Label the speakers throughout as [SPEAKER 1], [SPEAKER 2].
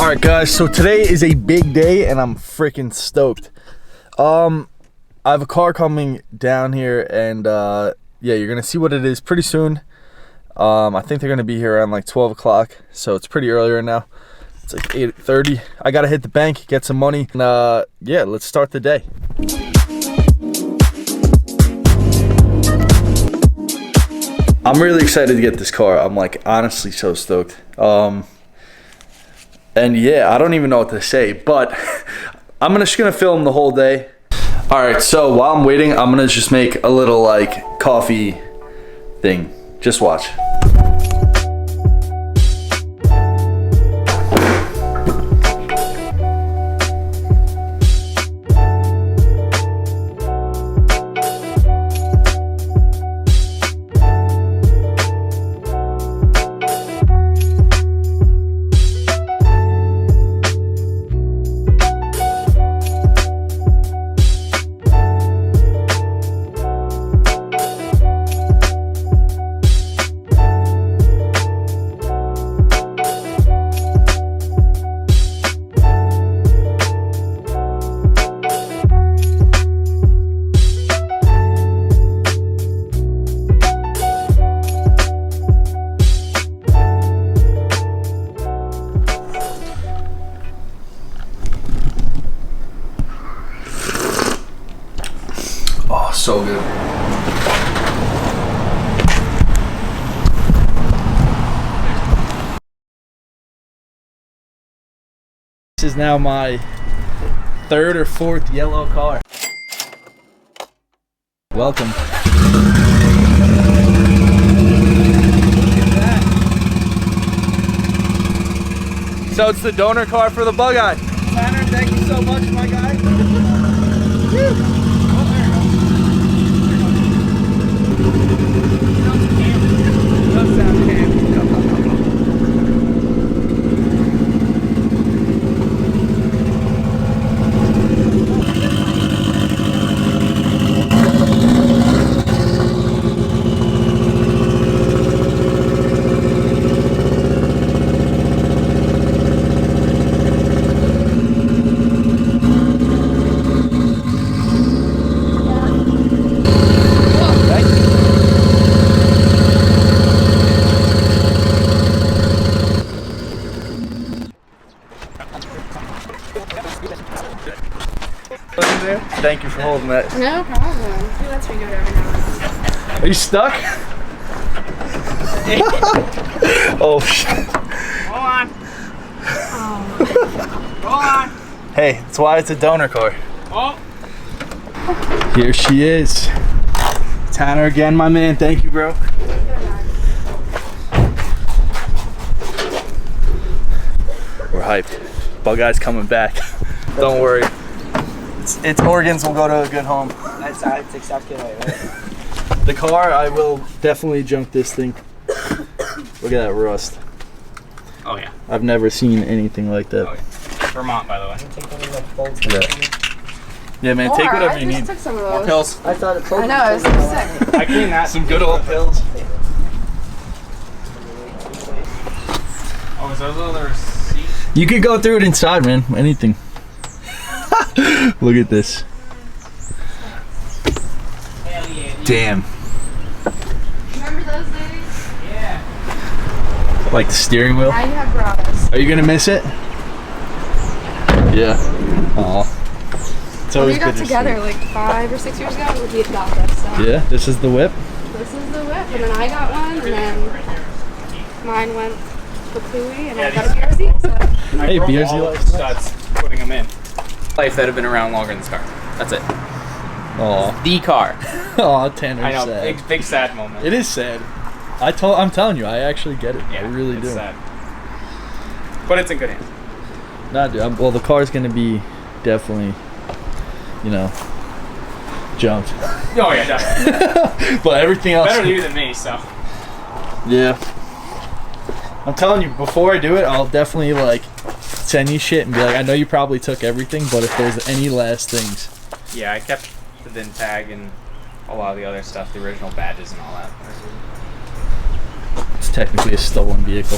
[SPEAKER 1] Alright guys, so today is a big day and I'm freaking stoked. I have a car coming down here and yeah, you're gonna see what it is pretty soon. I think they're gonna be here around like 12 o'clock, so it's pretty early right now. It's like 8:30. I gotta hit the bank, get some money, and yeah, let's start the day. I'm really excited to get this car. I'm like honestly so stoked. And yeah, I don't even know what to say, but I'm just gonna film the whole day. All right, so while I'm waiting, I'm gonna just make a little like coffee thing. Just watch. Oh, so good. This is now my third or fourth yellow car. Welcome. Look at that. So it's the donor car for the bug eye. Tanner, thank you so much, my guy. Thank you for holding that.
[SPEAKER 2] No problem. He lets me do it every now and then.
[SPEAKER 1] Are you stuck? Oh shit.
[SPEAKER 3] Hold on.
[SPEAKER 2] Oh.
[SPEAKER 3] Hold on.
[SPEAKER 1] Hey, that's why it's a donor car.
[SPEAKER 3] Oh.
[SPEAKER 1] Here she is. Tanner again, my man. Thank you, bro. We're hyped. Bug Eye's coming back. Don't worry. Its organs will go to a good home.
[SPEAKER 3] That's exactly right.
[SPEAKER 1] The car, I will definitely junk this thing. Look at that rust.
[SPEAKER 3] Oh yeah.
[SPEAKER 1] I've never seen anything like that.
[SPEAKER 3] Oh, yeah. Vermont, by the way.
[SPEAKER 1] Yeah, man, take whatever you
[SPEAKER 2] I
[SPEAKER 1] need.
[SPEAKER 2] just took some of
[SPEAKER 3] More
[SPEAKER 2] those.
[SPEAKER 3] pills.
[SPEAKER 2] I thought it I know, it was so sick.
[SPEAKER 3] I cleaned that.
[SPEAKER 1] Some good old pills.
[SPEAKER 3] Oh, is those other seats?
[SPEAKER 1] You could go through it inside, man. Anything. Look at this.
[SPEAKER 3] Hell yeah.
[SPEAKER 1] Damn.
[SPEAKER 2] Remember those days?
[SPEAKER 3] Yeah.
[SPEAKER 1] Like the steering wheel.
[SPEAKER 2] Now you have bras.
[SPEAKER 1] Are you gonna miss it? Yeah. Aw. It's
[SPEAKER 2] When
[SPEAKER 1] always
[SPEAKER 2] we got
[SPEAKER 1] good
[SPEAKER 2] together
[SPEAKER 1] to
[SPEAKER 2] like 5 or 6 years ago, we got this. So.
[SPEAKER 1] see. Yeah, this is the whip.
[SPEAKER 2] This is the whip, and then I got one, and then mine went kapooey, and I got a BRZ. So.
[SPEAKER 1] Hey,
[SPEAKER 3] I broke
[SPEAKER 1] BRZ
[SPEAKER 3] all
[SPEAKER 1] license.
[SPEAKER 3] the studs putting them in. Life that have been around longer than this car. That's it.
[SPEAKER 1] Aw.
[SPEAKER 3] The car.
[SPEAKER 1] Aw, Tanner's
[SPEAKER 3] I know.
[SPEAKER 1] sad.
[SPEAKER 3] Big sad moment.
[SPEAKER 1] It is sad. I'm telling you, I actually get it.
[SPEAKER 3] Yeah,
[SPEAKER 1] I really
[SPEAKER 3] it's
[SPEAKER 1] do.
[SPEAKER 3] sad. But it's in good hands.
[SPEAKER 1] Nah, dude. Well, the car's gonna be definitely, you know, jumped.
[SPEAKER 3] Oh yeah, definitely.
[SPEAKER 1] But everything else.
[SPEAKER 3] Better you than me, so.
[SPEAKER 1] Yeah. I'm telling you, before I do it, I'll definitely like send you shit and be like, I know you probably took everything, but if there's any last things.
[SPEAKER 3] Yeah, I kept the VIN tag and a lot of the other stuff, the original badges and all that.
[SPEAKER 1] It's technically a stolen vehicle.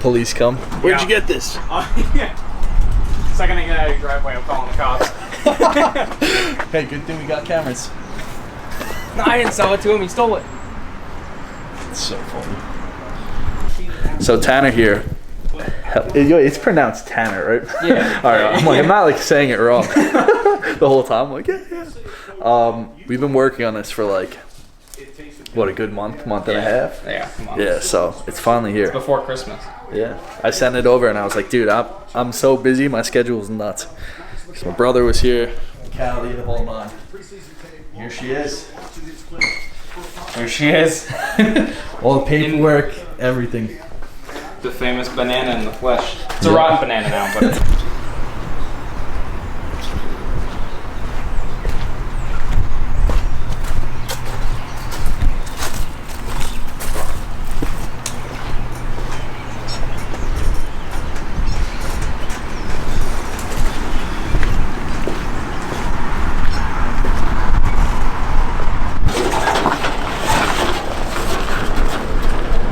[SPEAKER 1] Police come. Where'd you get this?
[SPEAKER 3] Second I get out of your driveway, I'm calling the cops.
[SPEAKER 1] Hey, good thing we got cameras.
[SPEAKER 3] No, I didn't sell it to him, he stole it.
[SPEAKER 1] It's so funny. So Tanner here. It's pronounced Tanner, right?
[SPEAKER 3] Yeah.
[SPEAKER 1] All right. I'm like, I'm not like saying it wrong the whole time. I'm like, yeah. We've been working on this for like, what, a good month and a half.
[SPEAKER 3] Yeah, come on.
[SPEAKER 1] Yeah. So it's finally here.
[SPEAKER 3] Before Christmas.
[SPEAKER 1] Yeah. I sent it over and I was like, dude, I'm so busy. My schedule is nuts. So my brother was here. Callie, the whole nine. Here she is.
[SPEAKER 3] There she is.
[SPEAKER 1] All the paperwork, everything.
[SPEAKER 3] The famous banana in the flesh. It's a rotten banana now, but...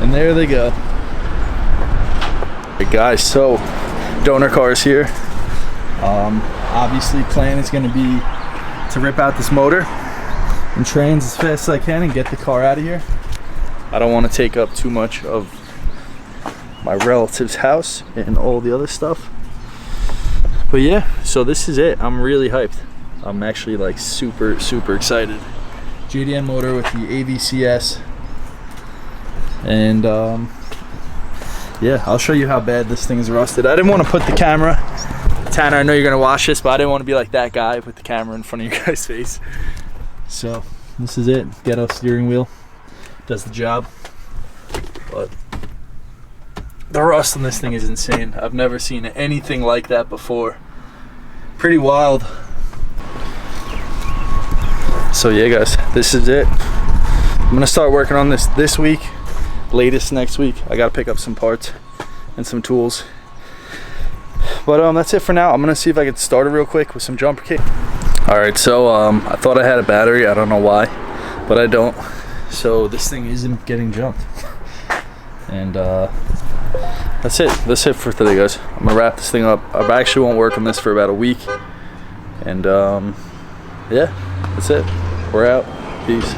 [SPEAKER 1] And there they go. Hey guys, so donor car is here. Obviously plan is going to be to rip out this motor and trains as fast as I can and get the car out of here. I don't want to take up too much of my relative's house and all the other stuff. But yeah, so this is it. I'm really hyped. I'm actually like super excited. JDM motor with the AVCS. And yeah, I'll show you how bad this thing is rusted. I didn't want to put the camera, Tanner, I know you're gonna watch this, but I didn't want to be like that guy with the camera in front of your guys' face. So this is it. Ghetto steering wheel does the job, but the rust on this thing is insane. I've never seen anything like that before. Pretty wild. So yeah guys, this is it. I'm gonna start working on this week. Latest next week. I gotta pick up some parts and some tools, but that's it for now. I'm gonna see if I can start it real quick with some jumper kit. All right, so I thought I had a battery. I don't know why, but I don't. So this thing isn't getting jumped, and that's it for today guys. I'm gonna wrap this thing up. I actually won't work on this for about a week, and yeah, that's it. We're out. Peace.